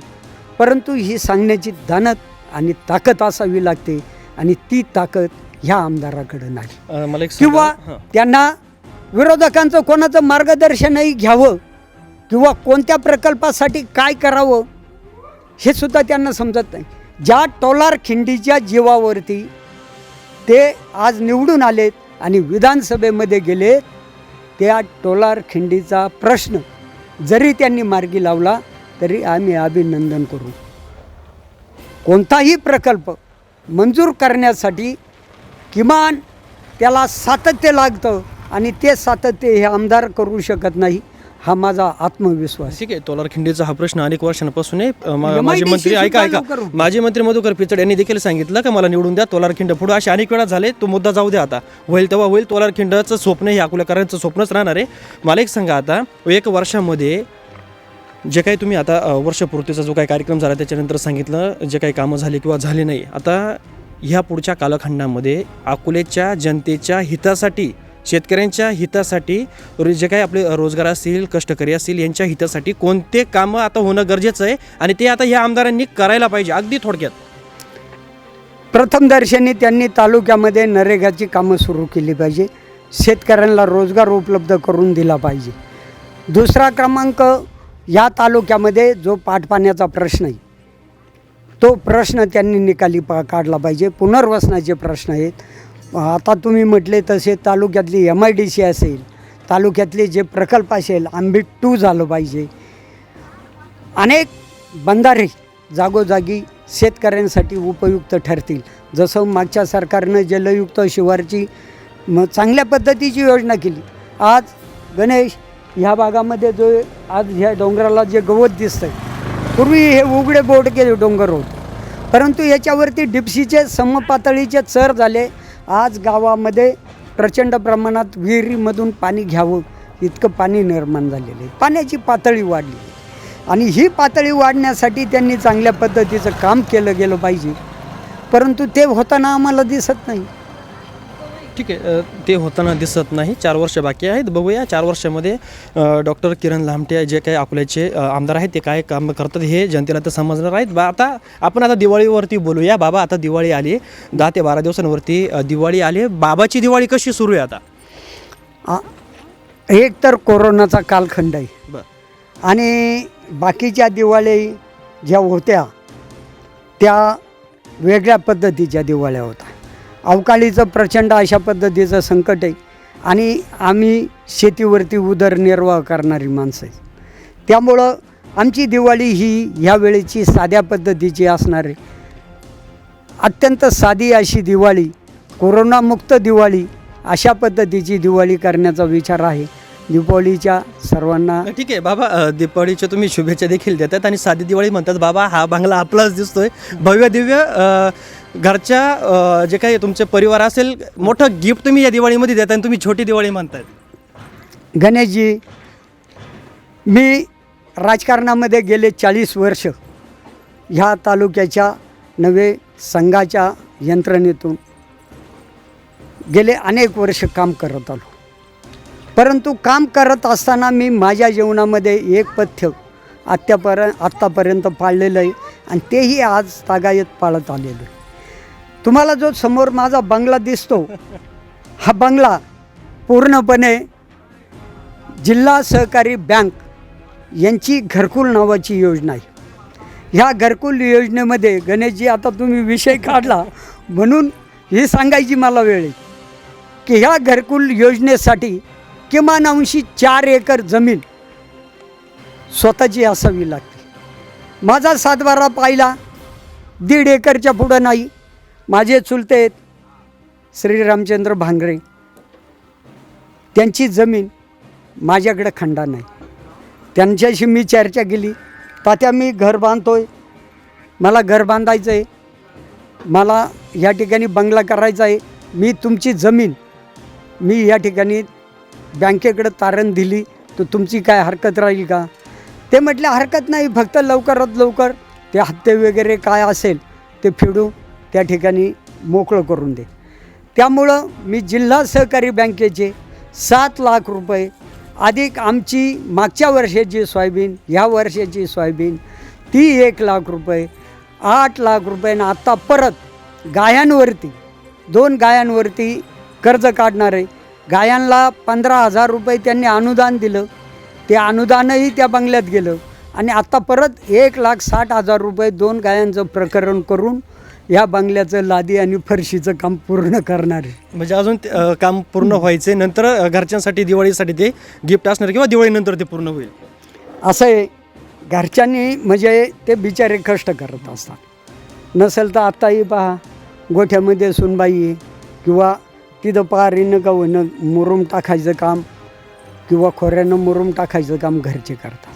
परंतु ही सांगण्याची दानत आणि ताकद असावी लागते आणि ती ताकद ह्या आमदाराकडे नाही. मला एक किंवा त्यांना विरोधकांचं कोणाचं मार्गदर्शनही घ्यावं किंवा कोणत्या प्रकल्पासाठी काय करावं हे सुद्धा त्यांना समजत नाही. ज्या टोलार खिंडीच्या जीवावरती ते आज निवडून आलेत आणि विधानसभेमध्ये गेले, त्या टोलारखिंडीचा प्रश्न जरी त्यांनी मार्गी लावला तरी आम्ही अभिनंदन करू. कोणताही प्रकल्प मंजूर करण्यासाठी किमान त्याला सातत्य लागतं आणि ते सातत्य हे आमदार करू शकत नाही, हा माझा आत्मविश्वास. ठीक आहे, तोलारखिंडीचा हा प्रश्न अनेक वर्षांपासून आहे. माजी MIDC मंत्री ऐका सुद्धा ऐका लवकर माजी मंत्री मधुकर पिचड यांनी देखील सांगितलं की मला निवडून द्या, तोलारखिंड पुढे असे अनेक वेळा झाले. तो मुद्दा जाऊ द्या, आता होईल तेव्हा होईल. तोलारखिंडाचं स्वप्न हे अकोलेकरांचं स्वप्नच राहणार आहे. मला एक सांगा, आता 1 वर्षामध्ये जे काही तुम्ही आता वर्षपूर्तीचा जो काही कार्यक्रम झाला त्याच्यानंतर सांगितलं जे काही कामं झाली किंवा झाली नाही, आता ह्या पुढच्या कालखंडामध्ये अकोलेच्या जनतेच्या हितासाठी, शेतकऱ्यांच्या हितासाठी, जे काही आपले रोजगार असतील, कष्टकरी असतील, यांच्या हितासाठी कोणते कामं आता होणं गरजेचं आहे आणि ते आता ह्या आमदारांनी करायला पाहिजे अगदी थोडक्यात? प्रथमदर्शनी त्यांनी तालुक्यामध्ये नरेगाची कामं सुरू केली पाहिजे, शेतकऱ्यांना रोजगार उपलब्ध करून दिला पाहिजे. दुसरा क्रमांक, या तालुक्यामध्ये जो पाटपाण्याचा प्रश्न आहे तो प्रश्न त्यांनी निकाली काढला पाहिजे. पुनर्वसनाचे प्रश्न आहेत. आता तुम्ही म्हटले तसे तालुक्यातली MIDC असेल, तालुक्यातले जे प्रकल्प असेल, आंबीट 2 झालं पाहिजे. अनेक बंधारे जागोजागी शेतकऱ्यांसाठी उपयुक्त ठरतील. जसं मागच्या सरकारनं जलयुक्त शिवारची चांगल्या पद्धतीची योजना केली. आज गणेश, ह्या भागामध्ये जो आज ह्या डोंगराला जे गवत दिसतं आहे, पूर्वी हे उघडे बोडके डोंगर होते, परंतु याच्यावरती डिप्सीचे समपातळीचे चर झाले. आज गावामध्ये प्रचंड प्रमाणात विहिरीमधून पाणी घ्यावं इतकं पाणी निर्माण झालेलं आहे. पाण्याची पातळी वाढली आणि ही पातळी वाढण्यासाठी त्यांनी चांगल्या पद्धतीचं काम केलं गेलं पाहिजे, परंतु ते होताना आम्हाला दिसत नाही. ठीक आहे, ते होताना दिसत नाही. 4 वर्ष बाकी आहेत. बघूया 4 वर्षामध्ये डॉक्टर किरण लामटे जे काही अकोल्याचे आमदार आहेत ते काय काम करतात हे जनतेला तर समजणार आहेत. आता आपण दिवाळीवरती बोलूया. बाबा, आता दिवाळी आली, 10 ते 12 दिवसांवरती दिवाळी आली. बाबाची दिवाळी कशी सुरू आहे आता? एक तर कोरोनाचा कालखंड आहे बरं, आणि बाकीच्या दिवाळी ज्या होत्या त्या वेगळ्या पद्धतीच्या दिवाळ्या होत्या. अवकाळीचं प्रचंड अशा पद्धतीचं संकट आहे आणि आम्ही शेतीवरती उदरनिर्वाह करणारी माणसं आहे. त्यामुळं आमची दिवाळी ही ह्या वेळेची साध्या पद्धतीची असणार आहे. अत्यंत साधी अशी दिवाळी, कोरोनामुक्त दिवाळी, अशा पद्धतीची दिवाळी करण्याचा विचार आहे. दीपावलीच्या सर्वांना ठीक आहे बाबा, दीपावलीच्या तुम्ही शुभेच्छा देखील देतात आणि साधी दिवाळी म्हणतात. बाबा, हा बंगला आपलाच दिसतोय, भव्य दिव्य. घरच्या जे काही तुमचे परिवार असेल, मोठं गिफ्ट तुम्ही या दिवाळीमध्ये देता आणि तुम्ही छोटी दिवाळी म्हणताय. गणेशजी, मी राजकारणामध्ये गेले 40 वर्ष ह्या तालुक्याच्या नव्हे संघाच्या यंत्रणेतून गेले अनेक वर्ष काम करत आलो. परंतु काम करत असताना मी माझ्या जीवनामध्ये एक पथ्य आत्तापर्यंत पाळलेलं आहे आणि तेही आज तागायत पाळत आलेलं आहे. तुम्हाला जो समोर माझा बंगला दिसतो, हा बंगला पूर्णपणे जिल्हा सहकारी बँक यांची घरकुल नावाची योजना आहे. ह्या घरकुल योजनेमध्ये गणेशजी, आता तुम्ही विषय काढला म्हणून हे सांगायची मला वेळ आहे की ह्या घरकुल योजनेसाठी किमान अंशी 4 एकर जमीन स्वतःची असावी लागते. माझा 7-12 पाहिला 1.5 एकरच्या पुढं नाही. माझे चुलते आहेत श्री रामचंद्र भांगरे, त्यांची जमीन माझ्याकडे खंडा नाही. त्यांच्याशी मी चर्चा केली, तात्या मी घर बांधतोय, मला घर बांधायचं आहे, मला या ठिकाणी बंगला करायचा आहे, मी तुमची जमीन मी या ठिकाणी बँकेकडे तारण दिली तर तुमची काय हरकत राहील का? ते म्हटले हरकत नाही, फक्त लवकरात लवकर ते हप्ते वगैरे काय असेल ते फेडू त्या ठिकाणी मोकळं करून दे. त्यामुळं मी जिल्हा सहकारी बँकेचे 7 लाख रुपये अधिक आमची मागच्या वर्षाची सोयाबीन, ह्या वर्षाची सोयाबीन ती 1 लाख रुपये, 8 लाख रुपये आणि आत्ता परत गायांवरती 2 गायांवरती कर्ज काढणार आहे. गायांना 15,000 रुपये त्यांनी अनुदान दिलं, ते अनुदानही त्या बंगल्यात गेलं आणि आत्ता परत 1,60,000 रुपये 2 गायांचं प्रकरण करून या बंगल्याचं लादी आणि फरशीचं काम पूर्ण करणार आहे. म्हणजे अजून काम पूर्ण व्हायचे, नंतर घरच्यांसाठी दिवाळीसाठी ते गिफ्ट असणार किंवा दिवाळीनंतर ते पूर्ण होईल. असं आहे, घरच्यांनी म्हणजे ते बिचारे कष्ट करत असतात. नसेल तर आत्ताही पहा, गोठ्यामध्ये सुनबाई आहे किंवा तिथं पारीनं का होणं मुरुम टाकायचं काम किंवा खोऱ्यानं मुरुम टाकायचं काम घरचे करतात.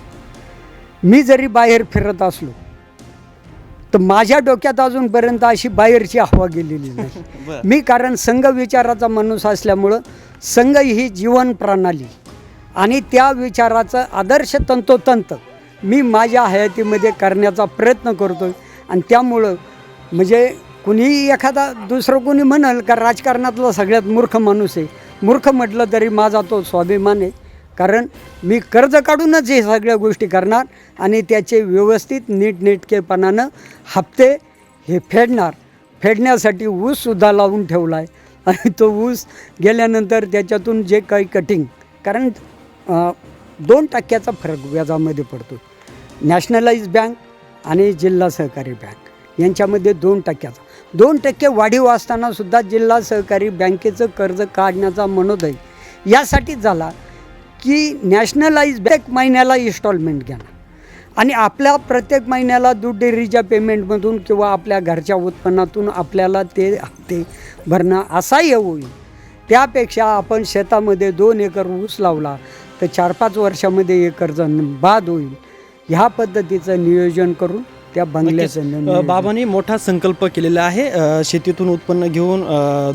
मी जरी बाहेर फिरत असलो तर माझ्या डोक्यात अजूनपर्यंत अशी बाहेरची हवा गेलेली नाही. बरं. मी कारण संघ विचाराचा माणूस असल्यामुळं संघ ही जीवन प्रणाली आणि त्या विचाराचं आदर्श तंतोतंत मी माझ्या हयातीमध्ये करण्याचा प्रयत्न करतो. आणि त्यामुळं म्हणजे कुणीही एखादा दुसरं कोणी म्हणाल का राजकारणातला सगळ्यात मूर्ख माणूस आहे, मूर्ख म्हटलं तरी माझा तो स्वाभिमान आहे. कारण मी कर्ज काढूनच हे सगळ्या गोष्टी करणार आणि त्याचे व्यवस्थित नीटनेटकेपणानं हप्ते हे फेडण्यासाठी ऊससुद्धा लावून ठेवला आहे. आणि तो ऊस गेल्यानंतर त्याच्यातून जे काही कटिंग, कारण 2% फरक व्याजामध्ये पडतो. नॅशनलाइज बँक आणि जिल्हा सहकारी बँक यांच्यामध्ये 2% वाढीव असतानासुद्धा जिल्हा सहकारी बँकेचं कर्ज काढण्याचा मनोदय यासाठीच झाला की नॅशनलाइज बँक महिन्याला इन्स्टॉलमेंट घेणार आणि आपल्या प्रत्येक महिन्याला दूध डेअरीच्या पेमेंटमधून किंवा आपल्या घरच्या उत्पन्नातून आपल्याला ते हप्ते भरणं असाही होईल. त्यापेक्षा आपण शेतामध्ये 2 एकर ऊस लावला तर 4-5 वर्षामध्ये हे कर्ज बाद होईल. ह्या पद्धतीचं नियोजन करून त्या बंगल्याचं बाबांनी मोठा संकल्प केलेला आहे. शेतीतून उत्पन्न घेऊन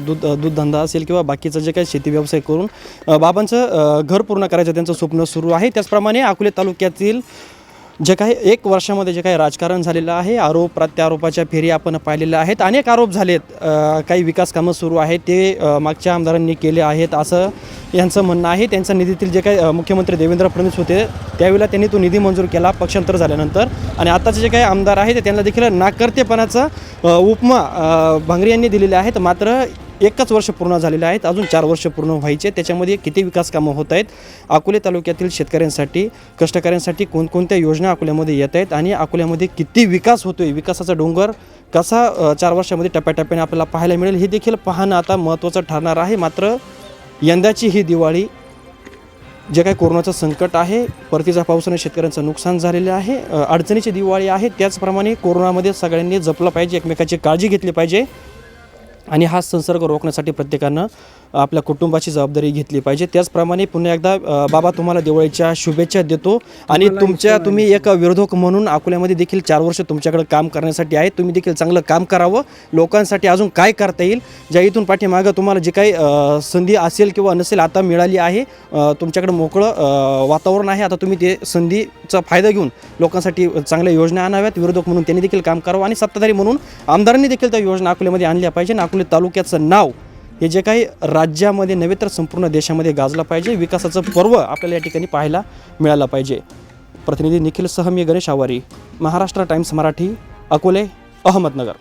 दूधधंदा असेल किंवा बाकीचं जे काही शेती व्यवसाय करून बाबांचं घर पूर्ण करायचं त्यांचं स्वप्न सुरू आहे. त्याचप्रमाणे अकोले तालुक्यातील जे काही 1 वर्षामध्ये जे काही राजकारण झालेलं आहे, आरोप प्रत्यारोपाच्या फेरी आपण पाहिलेल्या आहेत. अनेक आरोप झालेत, काही विकास कामं सुरू आहेत ते मागच्या आमदारांनी केले आहेत असं यांचं म्हणणं आहे. त्यांच्या निधीतील जे काही मुख्यमंत्री देवेंद्र फडणवीस होते त्यावेळेला त्यांनी तो निधी मंजूर केला पक्षांतर झाल्यानंतर, आणि आताचे जे काही आमदार आहेत ते त्यांना देखील नाकर्तेपणाचा उपमा भांगरे यांनी दिलेले आहेत. मात्र 1च वर्ष पूर्ण झालेले आहेत, अजून 4 वर्ष पूर्ण व्हायचे. त्याच्यामध्ये किती विकास कामं होत आहेत, अकोले तालुक्यातील शेतकऱ्यांसाठी कष्टकऱ्यांसाठी कोणकोणत्या योजना अकोल्यामध्ये येत आहेत आणि अकोल्यामध्ये किती विकास होतो आहे, विकासाचा डोंगर कसा 4 वर्षामध्ये टप्प्याटप्प्याने आपल्याला पाहायला मिळेल हे देखील पाहणं आता महत्त्वाचं ठरणार आहे. मात्र यंदाची ही दिवाळी जे काही कोरोनाचं संकट आहे, परतीचा पावसाने शेतकऱ्यांचं नुकसान झालेलं आहे, अडचणीची दिवाळी आहे. त्याचप्रमाणे कोरोनामध्ये सगळ्यांनी जपलं पाहिजे, एकमेकाची काळजी घेतली पाहिजे आणि हा संसर्ग रोखण्यासाठी प्रत्येकानं आपल्या कुटुंबाची जबाबदारी घेतली पाहिजे. त्याचप्रमाणे पुन्हा एकदा बाबा तुम्हाला दिवाळीच्या शुभेच्छा देतो. आणि तुम्ही एक विरोधक म्हणून अकोल्यामध्ये देखील 4 वर्ष तुमच्याकडे काम करण्यासाठी आहे. तुम्ही देखील चांगलं काम करावं, लोकांसाठी अजून काय करता येईल, ज्या इथून पाठीमागं तुम्हाला जे काही संधी असेल किंवा नसेल आता मिळाली आहे, तुमच्याकडे मोकळं वातावरण आहे, आता तुम्ही ते संधीचा फायदा घेऊन लोकांसाठी चांगल्या योजना आणाव्यात. विरोधक म्हणून त्यांनी देखील काम करावं आणि सत्ताधारी म्हणून आमदारांनी देखील त्या योजना अकोल्यामध्ये आणल्या पाहिजे. आणि अकोले तालुक्याचं नाव हे जे काही राज्यामध्ये नव्हे तर संपूर्ण देशामध्ये गाजलं पाहिजे. विकासाचं पर्व आपल्याला या ठिकाणी पाहायला मिळालं पाहिजे. प्रतिनिधी निखिल सह मी गणेश आवारी, महाराष्ट्र टाइम्स मराठी, अकोले, अहमदनगर.